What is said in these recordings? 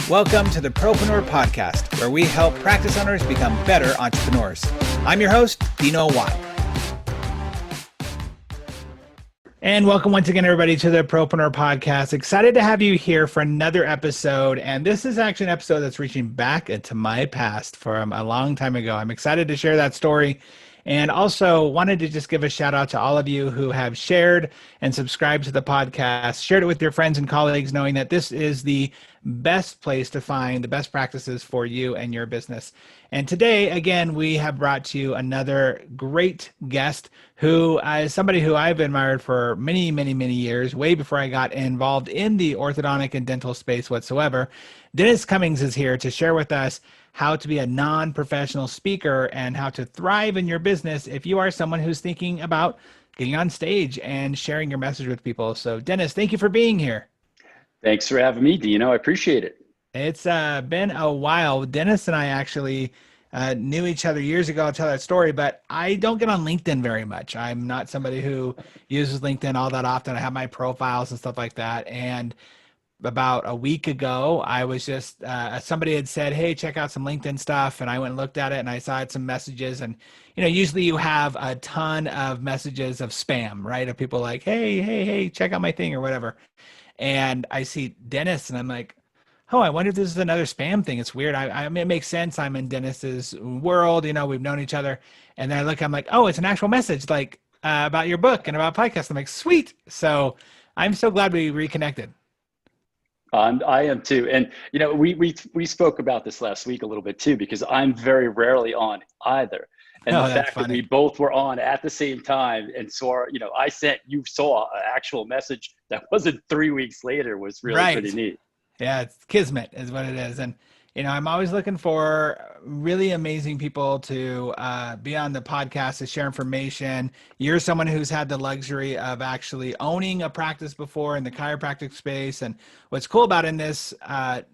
Welcome to the Propreneur Podcast, where we help practice owners become better entrepreneurs. I'm your host, Dino Watt. And welcome once again, everybody, to the Propreneur Podcast. Excited to have you here for another episode. And this is actually an episode that's reaching back into my past from a long time ago. I'm excited to share that story. And also wanted to just give a shout out to all of you who have shared and subscribed to the podcast, shared it with your friends and colleagues, knowing that this is the best place to find the best practices for you and your business. And today, again, we have brought to you another great guest who is somebody who I've admired for many, many, many years, way before I got involved in the orthodontic and dental space whatsoever. Dennis Cummins is here to share with us how to be a non-professional speaker and how to thrive in your business if you are someone who's thinking about getting on stage and sharing your message with people. So Dennis, thank you for being here. Thanks for having me, Dino. I appreciate it. It's been a while. Dennis and I actually knew each other years ago. I'll tell that story, but I don't get on LinkedIn very much. I'm not somebody who uses LinkedIn all that often. I have my profiles and stuff like that. And about a week ago, I was just, somebody had said, hey, check out some LinkedIn stuff. And I went and looked at it and I saw some messages. And, you know, usually you have a ton of messages of spam, right? Of people like, hey, check out my thing or whatever. And I see Dennis and I'm like, oh, I wonder if this is another spam thing. It's weird. I mean, it makes sense. I'm in Dennis's world, you know, we've known each other. And then I look, I'm like, oh, it's an actual message like about your book and about podcasts. I'm like, sweet. So I'm so glad we reconnected. I am too. And, you know, we spoke about this last week a little bit too, because I'm very rarely on either. And the fact that we both were on at the same time and saw, you know, you saw an actual message that wasn't 3 weeks later was really pretty neat. Yeah, it's kismet is what it is. And, you know, I'm always looking for really amazing people to be on the podcast to share information. You're someone who's had the luxury of actually owning a practice before in the chiropractic space. And what's cool about in this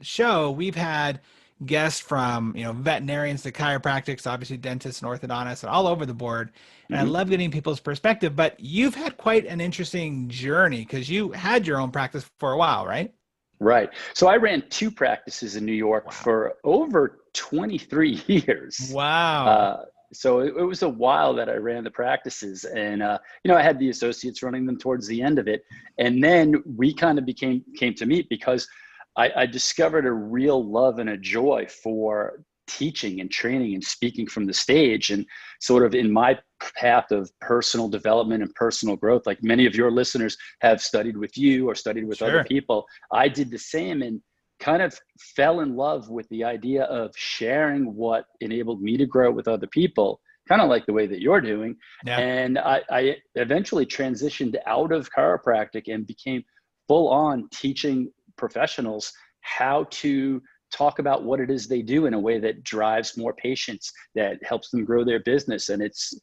show, we've had guests from, you know, veterinarians to chiropractics, obviously dentists and orthodontists and all over the board. And I love getting people's perspective, but you've had quite an interesting journey because you had your own practice for a while, right? Right. So I ran 2 practices in New York for over 23 years. Wow. So it was a while that I ran the practices and, you know, I had the associates running them towards the end of it. And then we kind of came to meet because I discovered a real love and a joy for teaching and training and speaking from the stage, and sort of in my path of personal development and personal growth, like many of your listeners have studied with you or studied with other people. I did the same and kind of fell in love with the idea of sharing what enabled me to grow with other people, kind of like the way that you're doing. Yeah. And I eventually transitioned out of chiropractic and became full on teaching professionals how to talk about what it is they do in a way that drives more patients, that helps them grow their business. And it's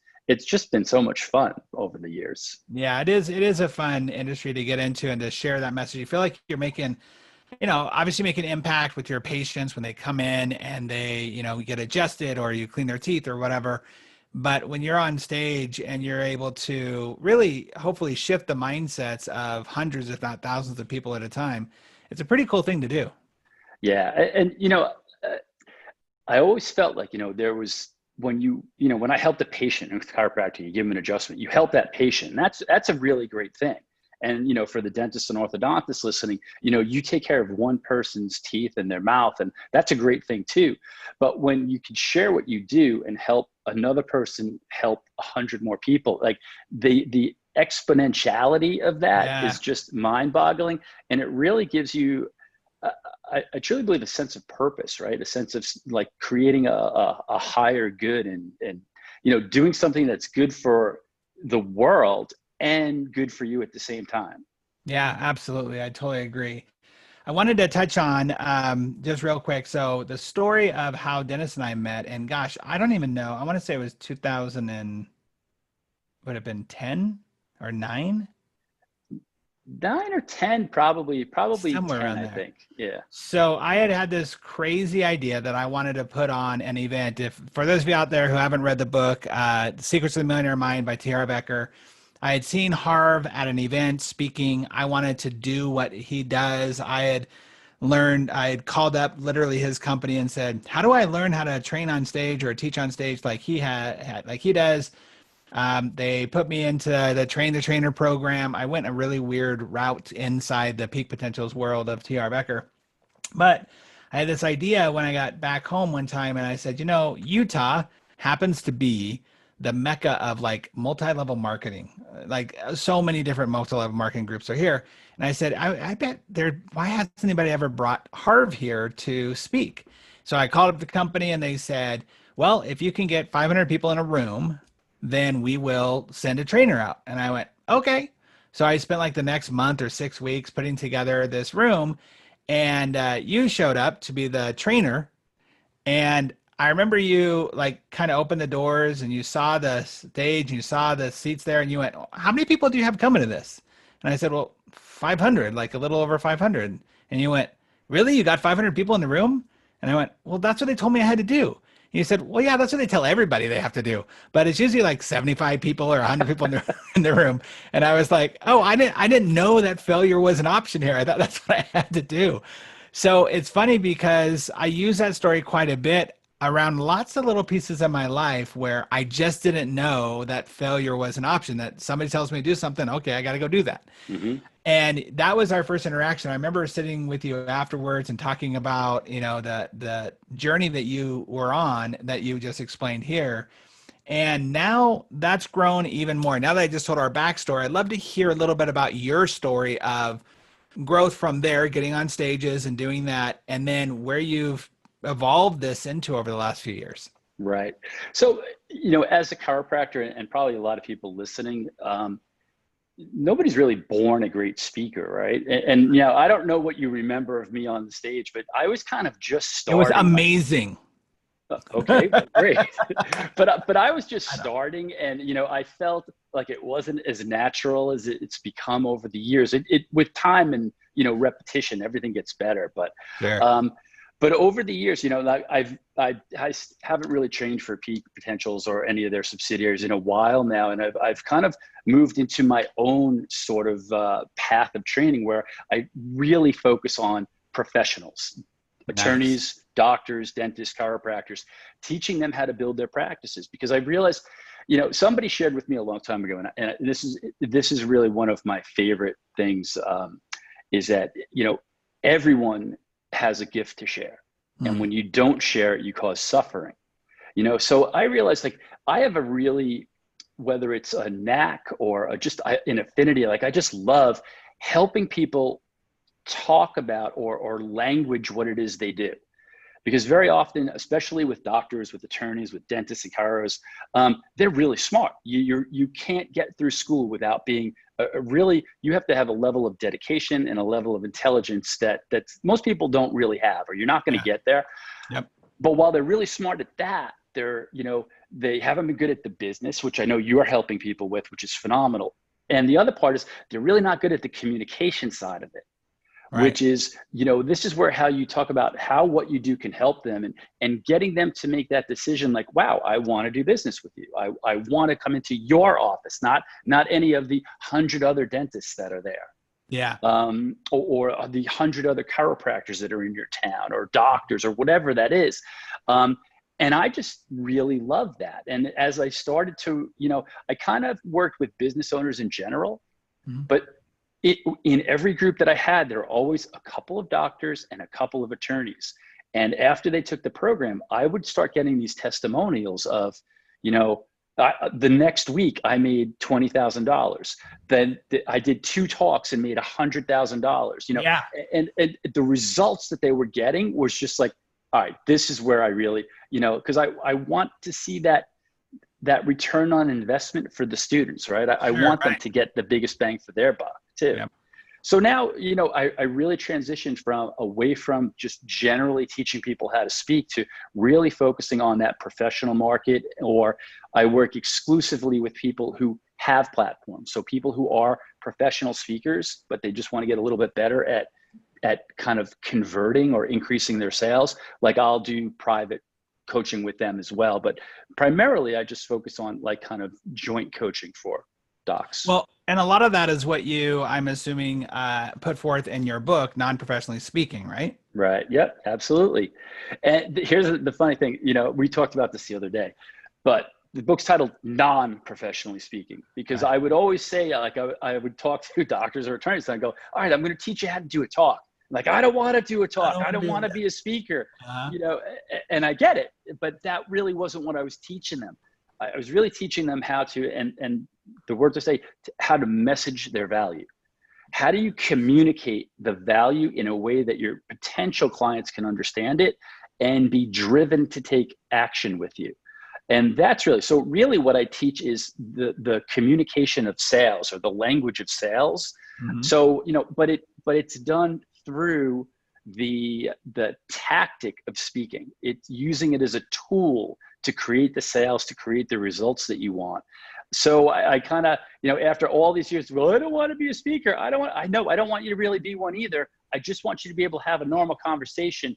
just been so much fun over the years. Yeah, it is. It is a fun industry to get into and to share that message. You feel like you're making, you know, obviously make an impact with your patients when they come in and they, you know, get adjusted or you clean their teeth or whatever. But when you're on stage and you're able to really hopefully shift the mindsets of hundreds, if not thousands of people at a time, it's a pretty cool thing to do. Yeah. And you know, I always felt like, you know, there was, when when I helped a patient with chiropractic, you give them an adjustment, you help that patient. And that's a really great thing. And, you know, for the dentists and orthodontists listening, you know, you take care of one person's teeth and their mouth, and that's a great thing too. But when you can share what you do and help another person help 100 more people, like the exponentiality of that is just mind-boggling. And it really gives you, I truly believe, a sense of purpose, right? A sense of like creating a higher good and, you know, doing something that's good for the world and good for you at the same time. Yeah, absolutely. I totally agree. I wanted to touch on just real quick. So the story of how Dennis and I met, and gosh, I don't even know. I want to say it was 2000 and would have been 10 or 9? 9 or 10, probably somewhere 10, around I there. think. Yeah. So I had this crazy idea that I wanted to put on an event. If for those of you out there who haven't read the book, Secrets of the Millionaire Mind by T. Harv Eker, I had seen Harv at an event speaking. I wanted to do what he does. I had I had called up literally his company and said, how do I learn how to train on stage or teach on stage like like he does? They put me into the Train the Trainer program. I went a really weird route inside the Peak Potentials world of TR Becker. But I had this idea when I got back home one time and I said, Utah happens to be the mecca of like multi-level marketing. Like so many different multi-level marketing groups are here. And I said, I bet why hasn't anybody ever brought Harv here to speak? So I called up the company and they said, well, if you can get 500 people in a room, then we will send a trainer out. And I went, okay. So I spent like the next month or 6 weeks putting together this room, and you showed up to be the trainer. And I remember you like kind of opened the doors and you saw the stage and you saw the seats there and you went, how many people do you have coming to this? And I said, well, 500, like a little over 500. And you went, really? You got 500 people in the room? And I went, well, that's what they told me I had to do. And you said, well, yeah, that's what they tell everybody they have to do. But it's usually like 75 people or 100 people in in the room. And I was like, oh, I didn't know that failure was an option here. I thought that's what I had to do. So it's funny because I use that story quite a bit around lots of little pieces of my life where I just didn't know that failure was an option, that somebody tells me to do something. Okay, I got to go do that. Mm-hmm. And that was our first interaction. I remember sitting with you afterwards and talking about, the journey that you were on that you just explained here. And now that's grown even more. Now that I just told our backstory, I'd love to hear a little bit about your story of growth from there, getting on stages and doing that, and then where you've evolved this into over the last few years. Right. So, as a chiropractor and probably a lot of people listening, nobody's really born a great speaker, right? And I don't know what you remember of me on the stage, but I was kind of just starting. It was amazing. Okay, great. but I was just starting, and I felt like it wasn't as natural as it's become over the years. It with time and repetition, everything gets better. But sure. But over the years, I haven't really trained for Peak Potentials or any of their subsidiaries in a while now, and I've kind of moved into my own sort of path of training where I really focus on professionals, attorneys, doctors, dentists, chiropractors, teaching them how to build their practices. Because I realized, somebody shared with me a long time ago, and this is really one of my favorite things, is that everyone has a gift to share. And when you don't share it, you cause suffering. So I realized, like, I have a really, whether it's a knack or just an affinity, like I just love helping people talk about or language what it is they do. Because very often, especially with doctors, with attorneys, with dentists and chiros, they're really smart. You can't get through school without being you have to have a level of dedication and a level of intelligence that most people don't really have, or you're not going to get there. Yep. But while they're really smart at that, they haven't been good at the business, which I know you are helping people with, which is phenomenal. And the other part is they're really not good at the communication side of it. Right. Which is, this is where how you talk about how what you do can help them and getting them to make that decision like, wow, I want to do business with you. I want to come into your office, not any of the 100 other dentists that are there. Yeah. Or the 100 other chiropractors that are in your town, or doctors, or whatever that is. And I just really love that. And as I started to, I kind of worked with business owners in general, but in every group that I had, there were always a couple of doctors and a couple of attorneys. And after they took the program, I would start getting these testimonials of, the next week I made $20,000. Then I did 2 talks and made $100,000. Yeah. And the results that they were getting was just like, all right, this is where I really, because I want to see that return on investment for the students, right? I want them to get the biggest bang for their buck too. Yep. So now, I really transitioned away from just generally teaching people how to speak to really focusing on that professional market, or I work exclusively with people who have platforms. So people who are professional speakers, but they just want to get a little bit better at kind of converting or increasing their sales. Like I'll do private coaching with them as well, but primarily I just focus on like kind of joint coaching for docs. Well, and a lot of that is what you, I'm assuming, put forth in your book, Non-Professionally Speaking, right? Right. Yep. Absolutely. And here's the funny thing. We talked about this the other day, but the book's titled Non-Professionally Speaking, because Right. I would always say, like, I would talk to doctors or attorneys and I go, all right, I'm going to teach you how to do a talk. Like, I don't want to do a I talk. don't I want to don't do want to that. be a speaker, Uh-huh. and I get it, but that really wasn't what I was teaching them. I was really teaching them how to, and the word to say, how to message their value. How do you communicate the value in a way that your potential clients can understand it and be driven to take action with you? And that's really what I teach is the communication of sales, or the language of sales. Mhm. So, but it's done through the tactic of speaking. It's using it as a tool to create the sales, to create the results that you want. So I kind of, after all these years, well, I don't want to be a speaker. I don't want you to really be one either. I just want you to be able to have a normal conversation,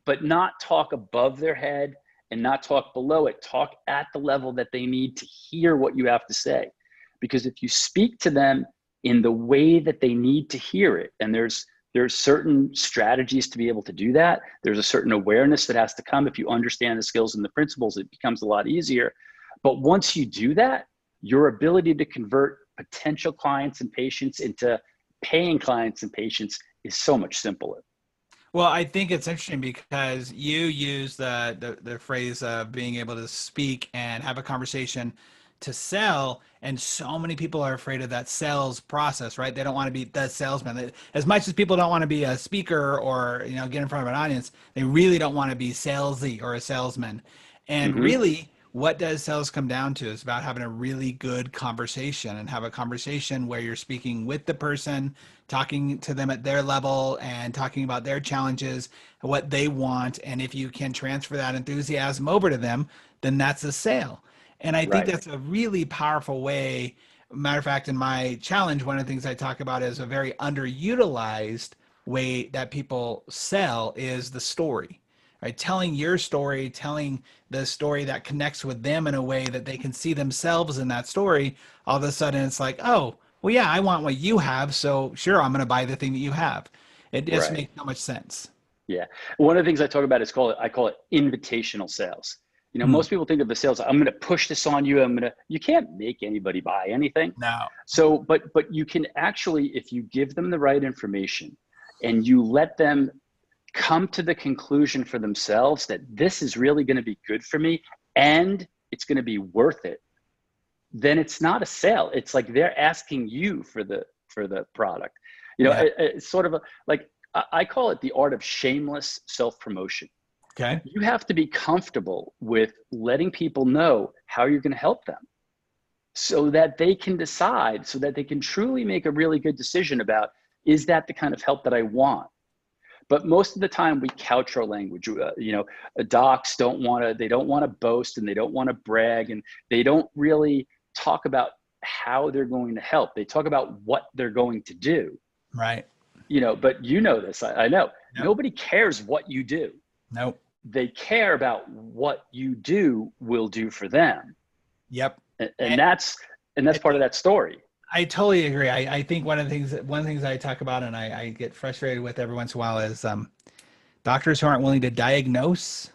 but not talk above their head and not talk below it. Talk at the level that they need to hear what you have to say. Because if you speak to them in the way that they need to hear it, and there's certain strategies to be able to do that. There's a certain awareness that has to come. If you understand the skills and the principles, it becomes a lot easier. But once you do that, your ability to convert potential clients and patients into paying clients and patients is so much simpler. Well, I think it's interesting because you use the phrase of being able to speak and have a conversation to sell, and so many people are afraid of that sales process, right? They don't want to be the salesman. As much as people don't want to be a speaker or get in front of an audience, they really don't want to be salesy or a salesman. And Mm-hmm. really, what does sales come down to? It's about having a really good conversation, and have a conversation where you're speaking with the person, talking to them at their level and talking about their challenges, what they want. And if you can transfer that enthusiasm over to them, then that's a sale. And I think Right. that's a really powerful way. Matter of fact, in my challenge, one of the things I talk about is a very underutilized way that people sell is the story, right? Telling your story, telling the story that connects with them in a way that they can see themselves in that story. All of a sudden, it's like, oh, well, yeah, I want what you have, so sure, I'm going to buy the thing that you have. It just Right. makes so much sense. Yeah. One of the things I talk about is I call it invitational sales. Hmm. Most people think of the sales, I'm going to push this on you. You can't make anybody buy anything. No. So, but you can actually, if you give them the right information and you let them come to the conclusion for themselves that this is really going to be good for me and it's going to be worth it, then it's not a sale. It's like they're asking you for the product. Yeah. It's sort of like I call it the art of shameless self-promotion. Okay. You have to be comfortable with letting people know how you're going to help them so that they can decide, so that they can truly make a really good decision about, is that the kind of help that I want? But most of the time we couch our language. Docs they don't want to boast, and they don't want to brag, and they don't really talk about how they're going to help. They talk about what they're going to do. Right. But this, I know. Yep. Nobody cares what you do. Nope. They care about what you do will do for them. Yep. And, And and that's and that's I part of that story. I totally agree. I think one of the things I talk about, and I get frustrated with every once in a while, is doctors who aren't willing to diagnose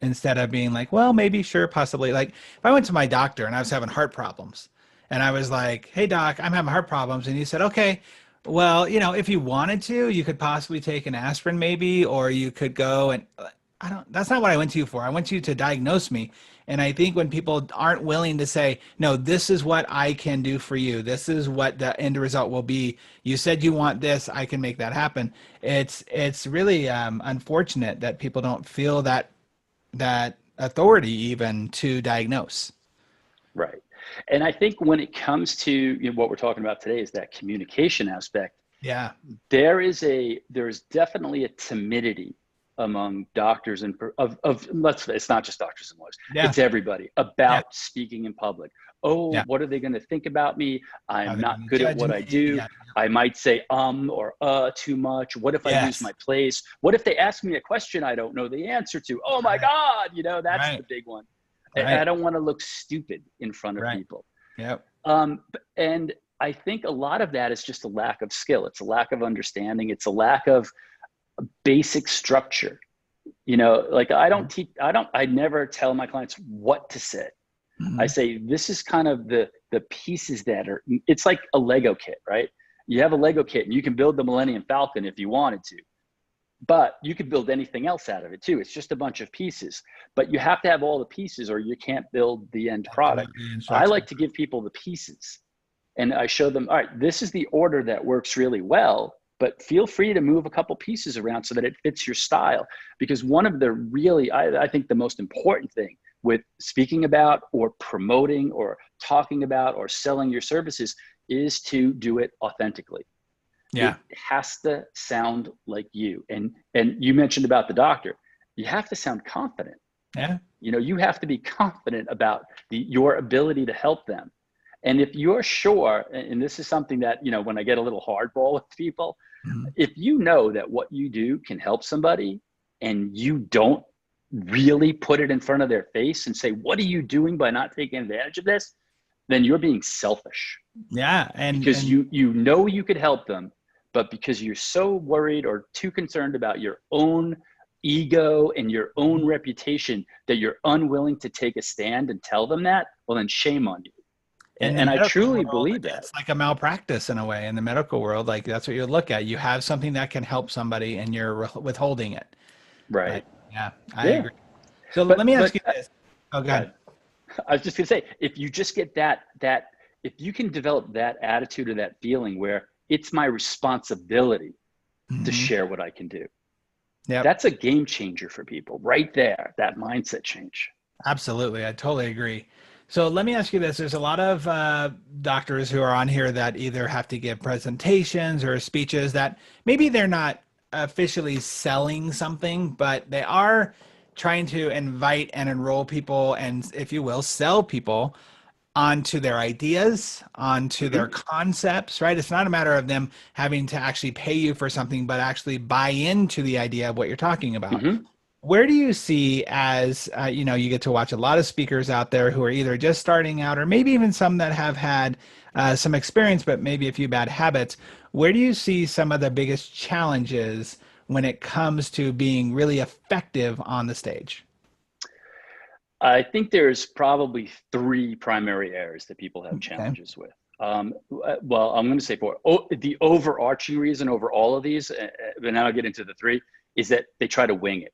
instead of being like, well, maybe, sure, possibly. Like if I went to my doctor and I was having heart problems, and I was like, hey doc, I'm having heart problems, and he said, okay, well, if you wanted to, you could possibly take an aspirin maybe, or you could go and I don't, that's not what I went to you for. I went to you to diagnose me. And I think when people aren't willing to say, no, this is what I can do for you, this is what the end result will be. You said you want this, I can make that happen. It's really unfortunate that people don't feel that authority even to diagnose. Right. And I think when it comes to what we're talking about today is that communication aspect. Yeah. There's definitely a timidity among doctors and it's not just doctors and lawyers, Yeah. it's everybody Yeah. about speaking in public. Oh, Yeah. what are they going to think about me? Are I'm they not going to good at judge what I me? do. Yeah. I might say or too much. What if I lose Yes. my place? What if they ask me a question I don't know the answer to? Oh my Right. God, that's Right. the big one. I Right. don't want to look stupid in front of Right. people. Yep. And I think a lot of that is just a lack of skill. It's a lack of understanding. It's a lack of basic structure. You know, like I never tell my clients what to say. I say, this is kind of the pieces that are, it's like a Lego kit, right? You have a Lego kit and you can build the Millennium Falcon if you wanted to, but you could build anything else out of it too. It's just a bunch of pieces, but you have to have all the pieces or you can't build the end product. I like to give people the pieces and I show them, all right, this is the order that works really well, but feel free to move a couple pieces around so that it fits your style. Because one of the really, I think the most important thing with speaking about or promoting or talking about or selling your services is to do it authentically. Yeah. It has to sound like you. And you mentioned about the doctor. You have to sound confident. Yeah. You know, you have to be confident about your ability to help them. And if you're sure, and this is something that, you know, when I get a little hardball with people, if you know that what you do can help somebody and you don't really put it in front of their face and say, what are you doing by not taking advantage of this? Then you're being selfish. Yeah. Because you know you could help them, but because you're so worried or too concerned about your own ego and your own reputation that you're unwilling to take a stand and tell them that, well, then shame on you. And I truly believe that. It's like a malpractice in a way in the medical world. Like that's what you look at. You have something that can help somebody and you're withholding it. Right. Yeah, I agree. So let me ask you this. Oh, go ahead. I was just gonna say, if you just get that, if you can develop that attitude or that feeling where it's my responsibility to share what I can do. Yeah, that's a game changer for people right there, that mindset change. Absolutely. I totally agree. So let me ask you this. There's a lot of doctors who are on here that either have to give presentations or speeches that maybe they're not officially selling something, but they are trying to invite and enroll people and, if you will, sell people onto their ideas, onto their concepts, right? It's not a matter of them having to actually pay you for something, but actually buy into the idea of what you're talking about. Where do you see as, you know, you get to watch a lot of speakers out there who are either just starting out or maybe even some that have had some experience, but maybe a few bad habits. Where do you see some of the biggest challenges when it comes to being really effective on the stage? I think there's probably three primary areas that people have challenges with. Well, I'm going to say the overarching reason over all of these, but now I'll get into the three, is that they try to wing it.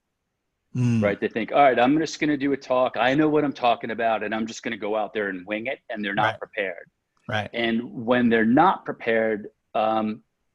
Right? They think, all right, I'm just going to do a talk. I know what I'm talking about, and I'm just going to go out there and wing it, and they're not prepared. Right. And when they're not prepared,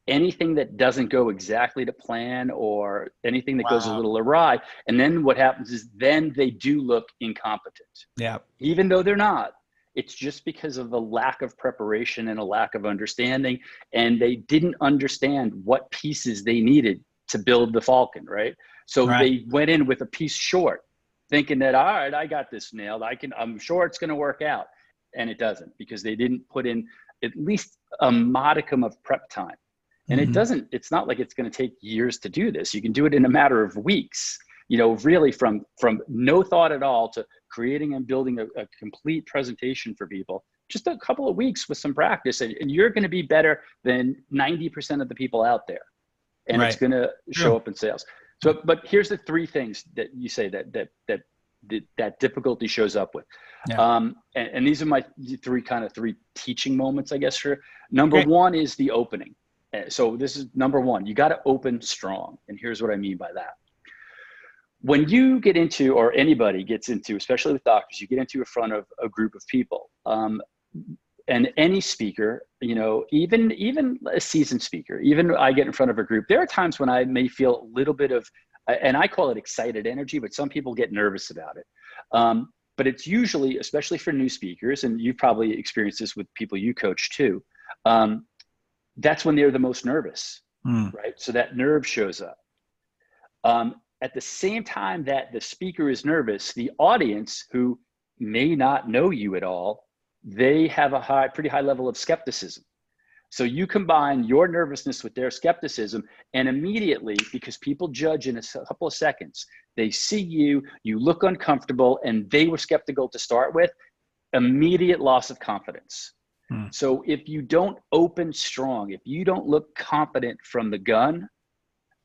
anything that doesn't go exactly to plan or anything that goes a little awry, and then what happens is then they do look incompetent. Yeah. Even though they're not. It's just because of a lack of preparation and a lack of understanding, and they didn't understand what pieces they needed to build the Falcon, right? So they went in with a piece short, thinking that, all right, I got this nailed. I'm sure it's going to work out. And it doesn't, because they didn't put in at least a modicum of prep time. And it's not like it's going to take years to do this. You can do it in a matter of weeks, you know, really from no thought at all to creating and building a complete presentation for people. Just a couple of weeks with some practice, and you're going to be better than 90% of the people out there. And it's going to show up in sales. So, but here's the three things that you say that difficulty shows up with. And these are my three teaching moments, I guess. Number one is the opening. So this is number one. You got to open strong. And here's what I mean by that. When you get into, or anybody gets into, especially with doctors, you get into in front of a group of people. And any speaker, you know, even a seasoned speaker, even I get in front of a group, there are times when I may feel a little bit of, and I call it excited energy, but some people get nervous about it. But it's usually, especially for new speakers, and you've probably experienced this with people you coach too, that's when they're the most nervous, right? So that nerve shows up. At the same time that the speaker is nervous, the audience, who may not know you at all, they have a pretty high level of skepticism. So you combine your nervousness with their skepticism, and immediately, because people judge in a couple of seconds, they see you look uncomfortable, and they were skeptical to start with, immediate loss of confidence. So if you don't open strong, if you don't look confident from the gun,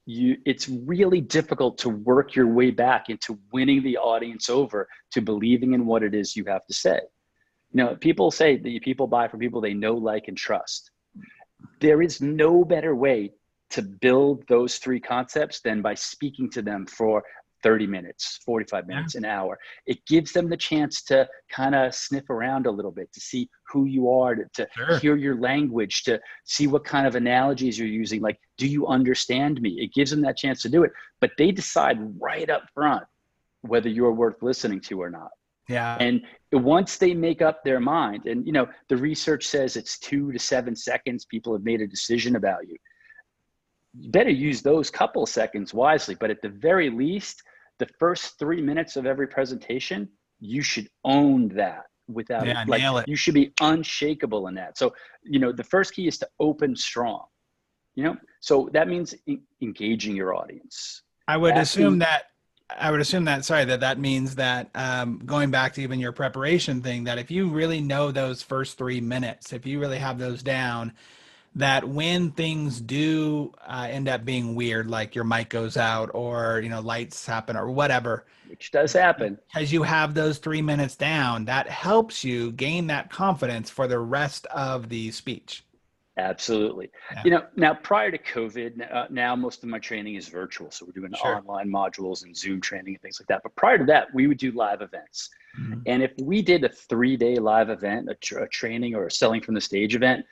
it's really difficult to work your way back into winning the audience over to believing in what it is you have to say. People say that people buy from people they know, like, and trust. There is no better way to build those three concepts than by speaking to them for 30 minutes, 45 minutes, an hour. It gives them the chance to kind of sniff around a little bit, to see who you are, to hear your language, to see what kind of analogies you're using. Like, do you understand me? It gives them that chance to do it, but they decide right up front whether you're worth listening to or not. Yeah. And once they make up their mind, and the research says it's 2 to 7 seconds people have made a decision about you. You better use those couple of seconds wisely, but at the very least, the first 3 minutes of every presentation, you should own that without nail it. You should be unshakable in that. So, the first key is to open strong, so that means engaging your audience. I would assume that, sorry, that means that going back to even your preparation thing, that if you really know those first 3 minutes, if you really have those down, that when things do end up being weird, like your mic goes out or, lights happen or whatever, which does happen, because you have those 3 minutes down, that helps you gain that confidence for the rest of the speech. Absolutely. Yeah. Now prior to COVID, now most of my training is virtual. So we're doing online modules and Zoom training and things like that. But prior to that, we would do live events. Mm-hmm. And if we did a 3-day live event, a training or a selling from the stage event,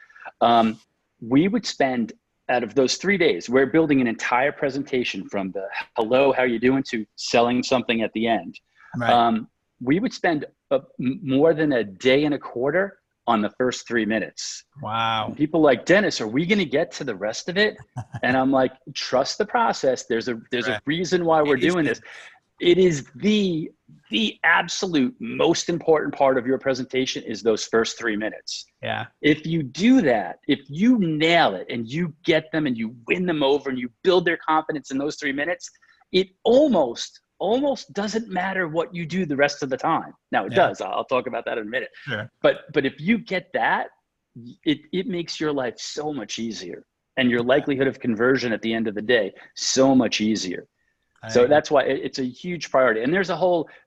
we would spend, out of those 3 days, we're building an entire presentation from the hello, how you doing, to selling something at the end. Right. We would spend more than a day and a quarter on the first 3 minutes. Wow. And people like, Dennis, are we going to get to the rest of it? And I'm like, trust the process. There's a reason why we're doing this. It is the absolute most important part of your presentation is those first 3 minutes. Yeah. If you do that, if you nail it and you get them and you win them over and you build their confidence in those 3 minutes, it almost doesn't matter what you do the rest of the time. Now it does. I'll talk about that in a minute. Sure. But if you get that, it makes your life so much easier, and your likelihood of conversion at the end of the day so much easier. So that's why it's a huge priority. And there's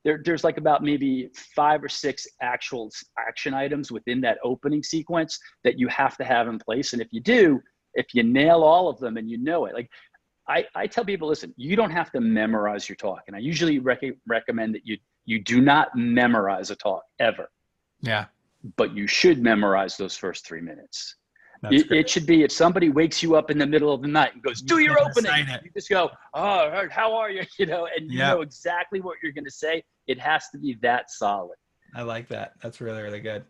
there's like about maybe 5 or 6 actual action items within that opening sequence that you have to have in place. And if you nail all of them and you know it, like I tell people, listen, you don't have to memorize your talk. And I usually recommend that you do not memorize a talk ever. Yeah. But you should memorize those first 3 minutes. It should be, if somebody wakes you up in the middle of the night and goes, do your opening, you just go, oh, how are you? And you know exactly what you're going to say. It has to be that solid. I like that. That's really, really good.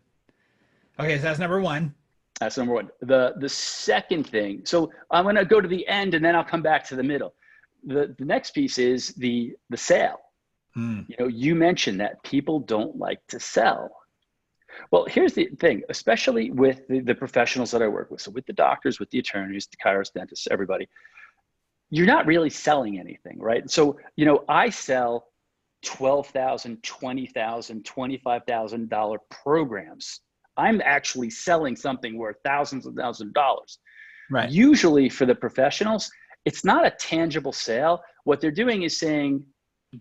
Okay. So that's number one. That's number one. The second thing, so I'm going to go to the end and then I'll come back to the middle. The next piece is the sale. You mentioned that people don't like to sell. Well, here's the thing, especially with the professionals that I work with. So with the doctors, with the attorneys, the chiros, dentists, everybody, you're not really selling anything, right? So, I sell $12,000, $20,000, $25,000 programs. I'm actually selling something worth thousands of thousands of dollars. Right. Usually for the professionals, it's not a tangible sale. What they're doing is saying,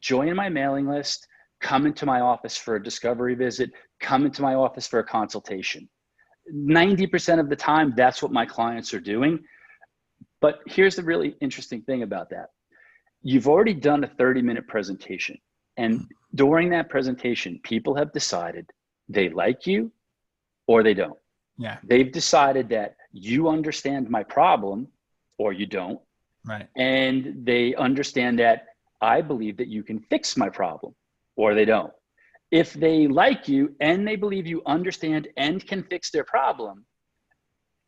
join my mailing list, come into my office for a discovery visit, come into my office for a consultation. 90% of the time, that's what my clients are doing. But here's the really interesting thing about that. You've already done a 30-minute presentation. And during that presentation, people have decided they like you or they don't. Yeah. They've decided that you understand my problem or you don't. Right. And they understand that I believe that you can fix my problem or they don't. If they like you and they believe you understand and can fix their problem,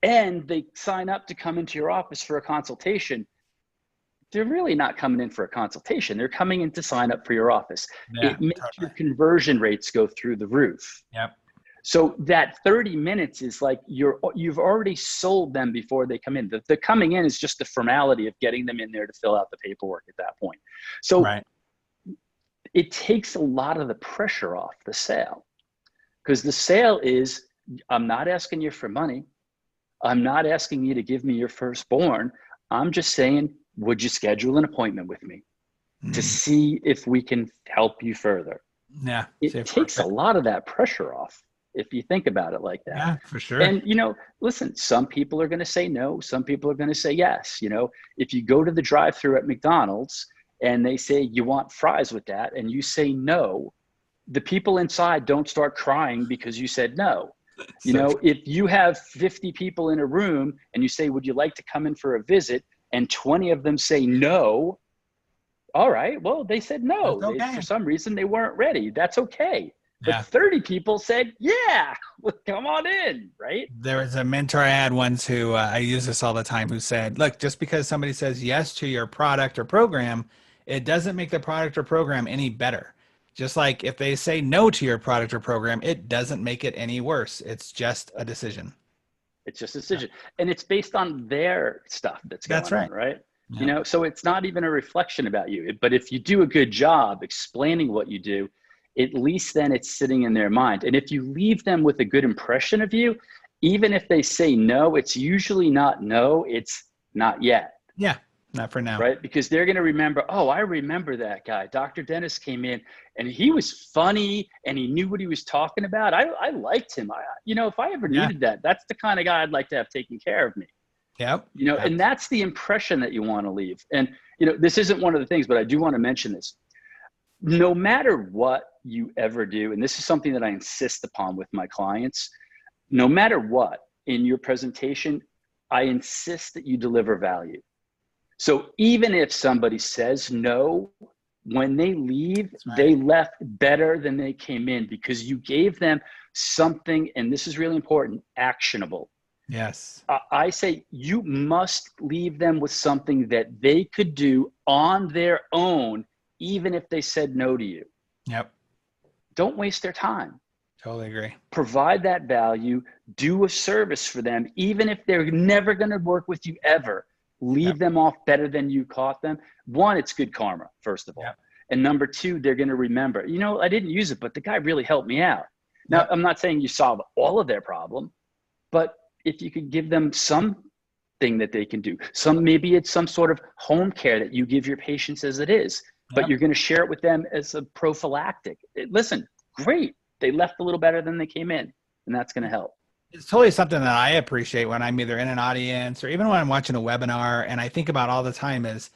and they sign up to come into your office for a consultation, they're really not coming in for a consultation. They're coming in to sign up for your office. Yeah, it makes your conversion rates go through the roof. Yep. So that 30 minutes is like you've already sold them before they come in. The coming in is just the formality of getting them in there to fill out the paperwork at that point. So it takes a lot of the pressure off the sale, because the sale is, I'm not asking you for money. I'm not asking you to give me your firstborn. I'm just saying, would you schedule an appointment with me to Mm. see if we can help you further? Yeah. It Safe takes a work. lot of that pressure off if you think about it like that. Yeah, for sure. And, listen, some people are going to say no. Some people are going to say yes. If you go to the drive-through at McDonald's and they say you want fries with that and you say no, the people inside don't start crying because you said no. So If you have 50 people in a room and you say, would you like to come in for a visit? And 20 of them say no. All right, well, they said that's no. For okay. some reason, they weren't ready. That's okay. But Yeah. 30 people said, yeah, come on in, right? There was a mentor I had once who I use this all the time who said, look, just because somebody says yes to your product or program, it doesn't make the product or program any better. Just like if they say no to your product or program, it doesn't make it any worse. It's just a decision. It's just a decision. And it's based on their stuff that's That's going on, right. right? Yeah. So it's not even a reflection about you. But if you do a good job explaining what you do, at least then it's sitting in their mind. And if you leave them with a good impression of you, even if they say no, it's usually not no, it's not yet. Yeah. Not for now. Right? Because they're going to remember, oh, I remember that guy. Dr. Dennis came in and he was funny and he knew what he was talking about. I liked him. If I ever Yeah. needed that, that's the kind of guy I'd like to have taking care of me. Yep. And that's the impression that you want to leave. And, this isn't one of the things, but I do want to mention this. No matter what you ever do, and this is something that I insist upon with my clients, no matter what in your presentation, I insist that you deliver value. So even if somebody says no, when they leave, right. They left better than they came in because you gave them something, and this is really important, actionable. Yes. I say you must leave them with something that they could do on their own, even if they said no to you. Yep. Don't waste their time. Totally agree. Provide that value, do a service for them, even if they're never going to work with you ever. Leave them off better than you caught them. One, it's good karma, first of all. Yep. And number two, they're going to remember, I didn't use it, but the guy really helped me out. Now, I'm not saying you solve all of their problem, but if you could give them something that they can do, maybe it's some sort of home care that you give your patients as it is, but you're going to share it with them as a prophylactic. Listen, great. They left a little better than they came in, and that's going to help. It's totally something that I appreciate when I'm either in an audience or even when I'm watching a webinar. And I think about all the time is,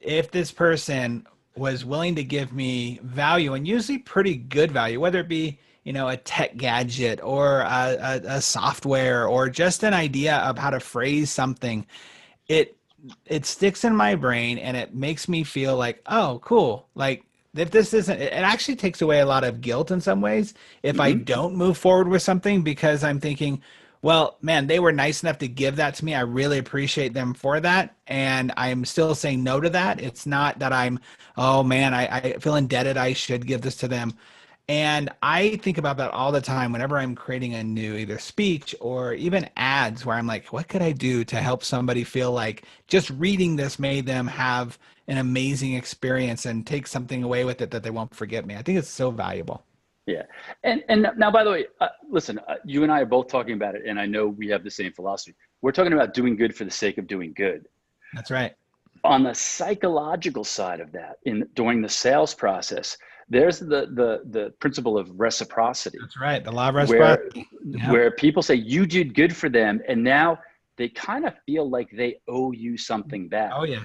if this person was willing to give me value, and usually pretty good value, whether it be, a tech gadget or a software or just an idea of how to phrase something, it sticks in my brain and it makes me feel like, oh, cool. Like, if this isn't, it actually takes away a lot of guilt in some ways if I don't move forward with something, because I'm thinking, well, man, they were nice enough to give that to me. I really appreciate them for that. And I'm still saying no to that. It's not that I'm, oh man, I feel indebted. I should give this to them. And I think about that all the time whenever I'm creating a new either speech or even ads where I'm like, what could I do to help somebody feel like just reading this made them have an amazing experience and take something away with it that they won't forget me. I think it's so valuable. Yeah. And now, by the way, listen, you and I are both talking about it, and I know we have the same philosophy. We're talking about doing good for the sake of doing good. That's right. On the psychological side of that, during the sales process, there's the principle of reciprocity. That's right. The law of reciprocity. Where people say you did good for them, and now they kind of feel like they owe you something back. Oh, yeah.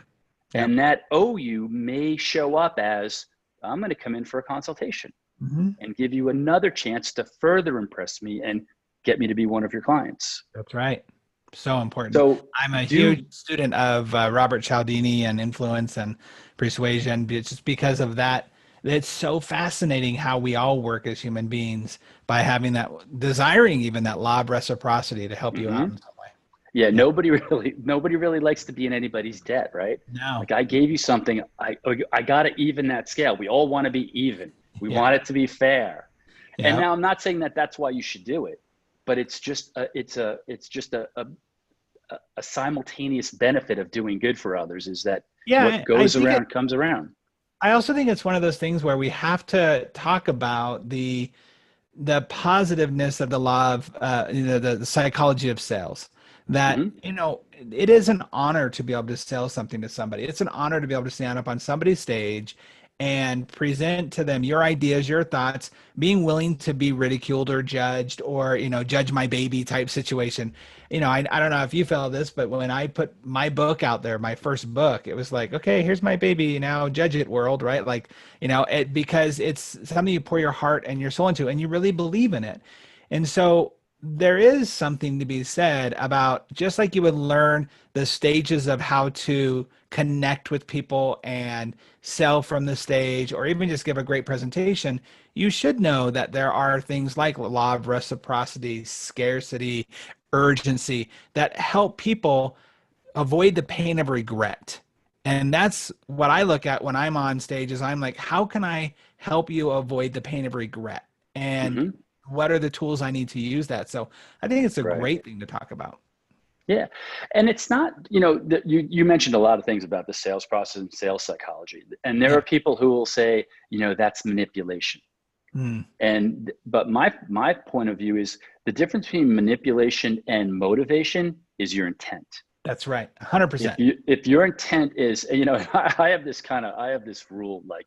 And that owe you may show up as, I'm going to come in for a consultation and give you another chance to further impress me and get me to be one of your clients. That's right. So important. So I'm a huge student of Robert Cialdini and influence and persuasion, just because of that. It's so fascinating how we all work as human beings by having that, desiring even that law of reciprocity to help you out in some way. Yeah, nobody really likes to be in anybody's debt, right? No. Like, I gave you something, I got to even that scale. We all want to be even. We want it to be fair. Yeah. And now I'm not saying that that's why you should do it, but it's just a simultaneous benefit of doing good for others is that what goes around comes around. I also think it's one of those things where we have to talk about the positiveness of the law of the psychology of sales. that, Hmm. it is an honor to be able to sell something to somebody. It's an honor to be able to stand up on somebody's stage and present to them your ideas, your thoughts, being willing to be ridiculed or judged or, judge my baby type situation. I don't know if you felt this, but when I put my book out there, my first book, it was like, okay, here's my baby, now judge it, world, right? Like, because it's something you pour your heart and your soul into and you really believe in it. And so there is something to be said about, just like you would learn the stages of how to connect with people and sell from the stage, or even just give a great presentation, you should know that there are things like law of reciprocity, scarcity, urgency that help people avoid the pain of regret. And that's what I look at when I'm on stage, is I'm like, how can I help you avoid the pain of regret? And Hmm. what are the tools I need to use that? So I think it's a Right. great thing to talk about. Yeah. And it's not, you mentioned a lot of things about the sales process and sales psychology. And there Yeah. are people who will say, that's manipulation. Mm, But my point of view is the difference between manipulation and motivation is your intent. that's right. If 100%. you if your intent is, I have this rule, like,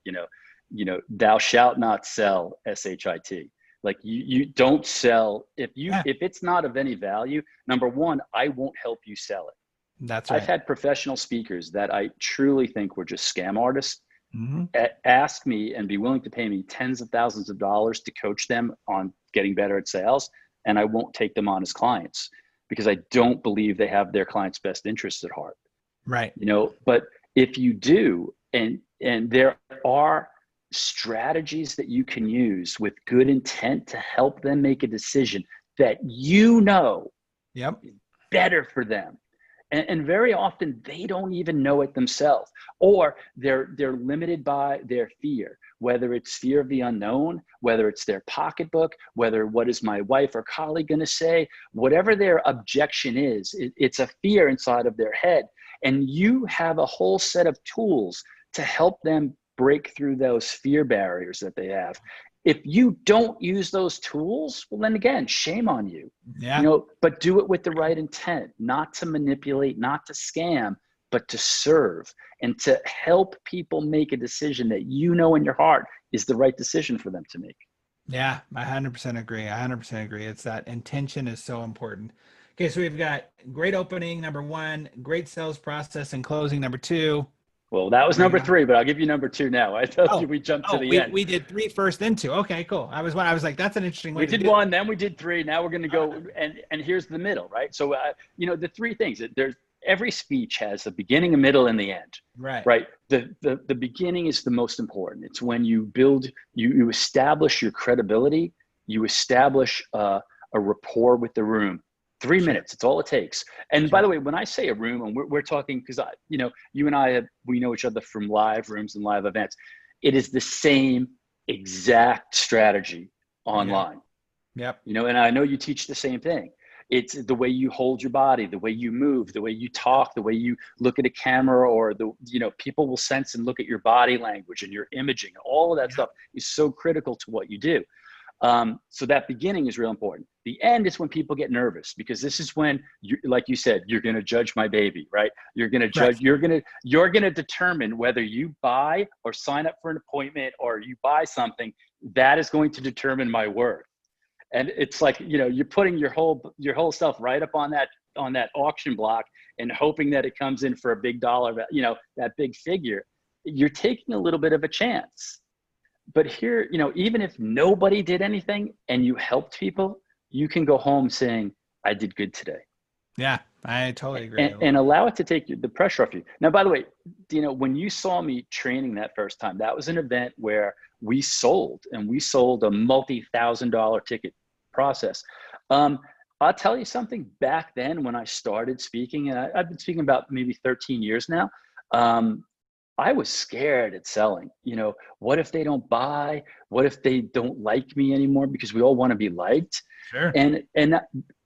thou shalt not sell shit. Like, you don't sell Yeah, if it's not of any value. Number one, I won't help you sell it. that's I've right. had professional speakers that I truly think were just scam artists Hmm. ask me and be willing to pay me tens of thousands of dollars to coach them on getting better at sales, and I won't take them on as clients because I don't believe they have their clients' best interests at heart. Right. But if you do, and there are strategies that you can use with good intent to help them make a decision that Yep. better for them. And very often they don't even know it themselves, or they're limited by their fear, whether it's fear of the unknown, whether it's their pocketbook, whether what is my wife or colleague going to say, whatever their objection is, it's a fear inside of their head. And you have a whole set of tools to help them break through those fear barriers that they have. If you don't use those tools, well, then again, shame on you. Yeah. But do it with the right intent, not to manipulate, not to scam, but to serve and to help people make a decision that in your heart is the right decision for them to make. Yeah. I 100% agree. I 100% agree. It's that intention is so important. Okay. So we've got great opening, number one, great sales process and closing, number two. Well, that was Great. number three, but I'll give you number two now. I told you Oh, we jumped to oh, the we, end. we did three first, then two. Okay, cool. I was like, that's an interesting way We to did do that. one, then we did three. Now we're going to go, and here's the middle, right? So, the three things. There's every speech has a beginning, a middle, and the end, Right. right? The beginning is the most important. It's when you build, you establish your credibility, you establish a rapport with the room. 3 minutes, it's all it takes. And by Sure. the way, when I say a room, and we're talking, because you and I we know each other from live rooms and live events. It is the same exact strategy Yeah. online. Yep. And I know you teach the same thing. It's the way you hold your body, the way you move, the way you talk, the way you look at a camera, or people will sense and look at your body language and your imaging. All of that Yep. stuff is so critical to what you do. So that beginning is real important. The end is when people get nervous, because this is when like you said, you're going to judge my baby, right? You're going to judge, Correct. you're going to determine whether you buy or sign up for an appointment, or you buy something that is going to determine my worth. And it's like, you're putting your whole stuff right up on that auction block and hoping that it comes in for a big dollar, that big figure. You're taking a little bit of a chance. But here, even if nobody did anything and you helped people, you can go home saying, I did good today. Yeah, I totally agree. And allow it to take the pressure off you. Now, by the way, when you saw me training that first time, that was an event where we sold a multi-$1,000 ticket process. I'll tell you something. Back then, when I started speaking, and I've been speaking about maybe 13 years now, I was scared at selling. What if they don't buy? What if they don't like me anymore? Because we all want to be liked. Sure. And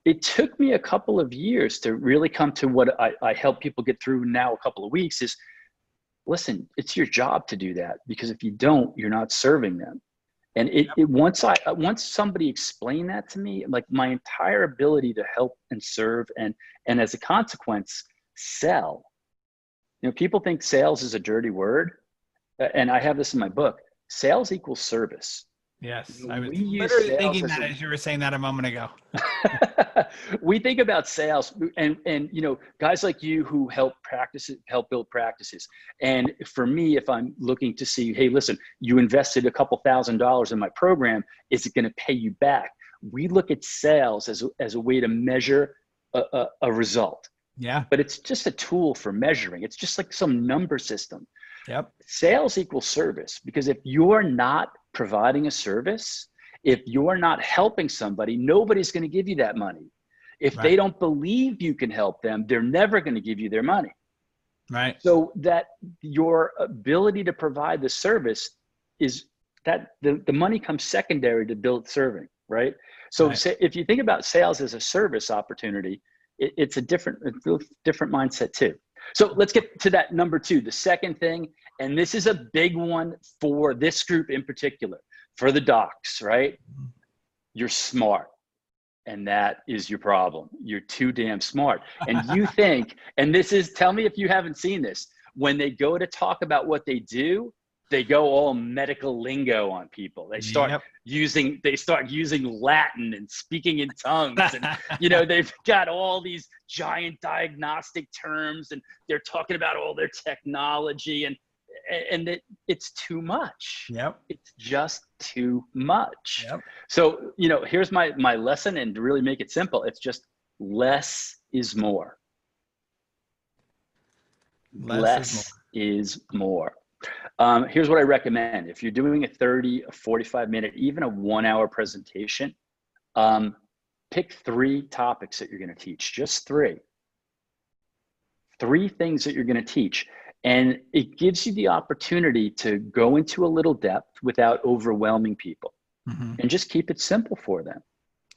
it took me a couple of years to really come to what I help people get through now, a couple of weeks, is listen, it's your job to do that, because if you don't, you're not serving them. And once somebody explained that to me, like my entire ability to help and serve and as a consequence, sell. You know, people think sales is a dirty word. And I have this in my book. Sales equals service. Yes, You know, I was we use literally sales thinking as that as you were saying that a moment ago. we think about sales and you know, guys like you who help build practices. And for me, if I'm looking to see, hey, listen, you invested a couple $1,000s in my program, is it going to pay you back? We look at sales as a way to measure a result. Yeah. But it's just a tool for measuring. It's just like some number system. Yep. Sales equals service, because if you're not providing a service, if you're not helping somebody, nobody's going to give you that money. If they don't believe you can help them, they're never going to give you their money. Right. So that your ability to provide the service is that the money comes secondary to build serving, right? So if you think about sales as a service opportunity, it's a different mindset too. So let's get to that number 2, the second thing. And this is a big one for this group in particular, for the docs, right? You're smart. And that is your problem. You're too damn smart. And you think, and this is, tell me if you haven't seen this, when they go to talk about what they do, they go all medical lingo on people. They start using Latin and speaking in tongues. And, you know, they've got all these giant diagnostic terms and they're talking about all their technology and it's too much. Yep. It's just too much. Yep. So, you know, here's my lesson, and to really make it simple, it's just less is more. Less is more. Here's what I recommend. If you're doing a 30, a 45-minute, even a 1-hour presentation, pick 3 topics that you're going to teach, just 3 things that you're going to teach. And it gives you the opportunity to go into a little depth without overwhelming people, and just keep it simple for them.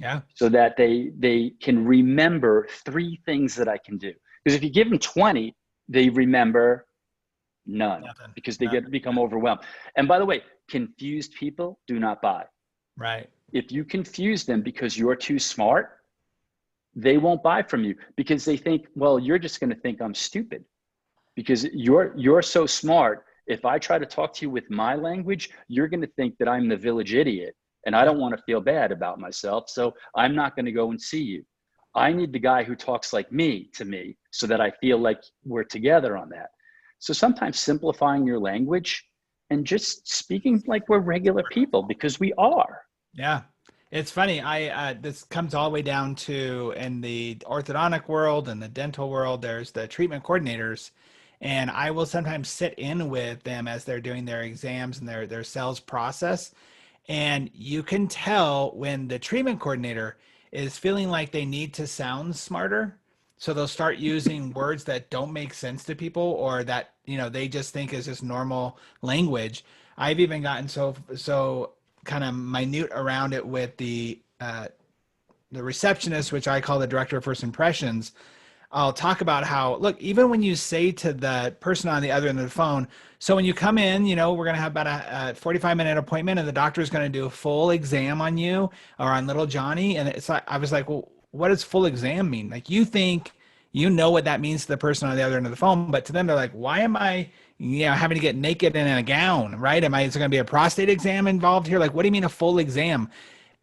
Yeah. So that they can remember 3 things that I can do. Because if you give them 20, they remember none. Because they become overwhelmed. And by the way, confused people do not buy. Right. If you confuse them because you're too smart, they won't buy from you, because they think, well, you're just going to think I'm stupid. Because you're so smart. If I try to talk to you with my language, you're going to think that I'm the village idiot, and I don't want to feel bad about myself. So I'm not going to go and see you. I need the guy who talks like me to me, so that I feel like we're together on that. So sometimes simplifying your language and just speaking like we're regular people, because we are. Yeah. It's funny. This comes all the way down to, in the orthodontic world and the dental world, there's the treatment coordinators. And I will sometimes sit in with them as they're doing their exams and their sales process. And you can tell when the treatment coordinator is feeling like they need to sound smarter. So they'll start using words that don't make sense to people, or that, you know, they just think is just normal language. I've even gotten so kind of minute around it with the receptionist, which I call the director of first impressions. I'll talk about how, look, even when you say to the person on the other end of the phone, so when you come in, you know, we're going to have about a 45-minute appointment, and the doctor is going to do a full exam on you or on little Johnny. And it's like, I was like, well, what does full exam mean? Like, you think you know what that means to the person on the other end of the phone, but to them, they're like, why am I, you know, having to get naked in a gown, right? Is there going to be a prostate exam involved here? Like, what do you mean a full exam?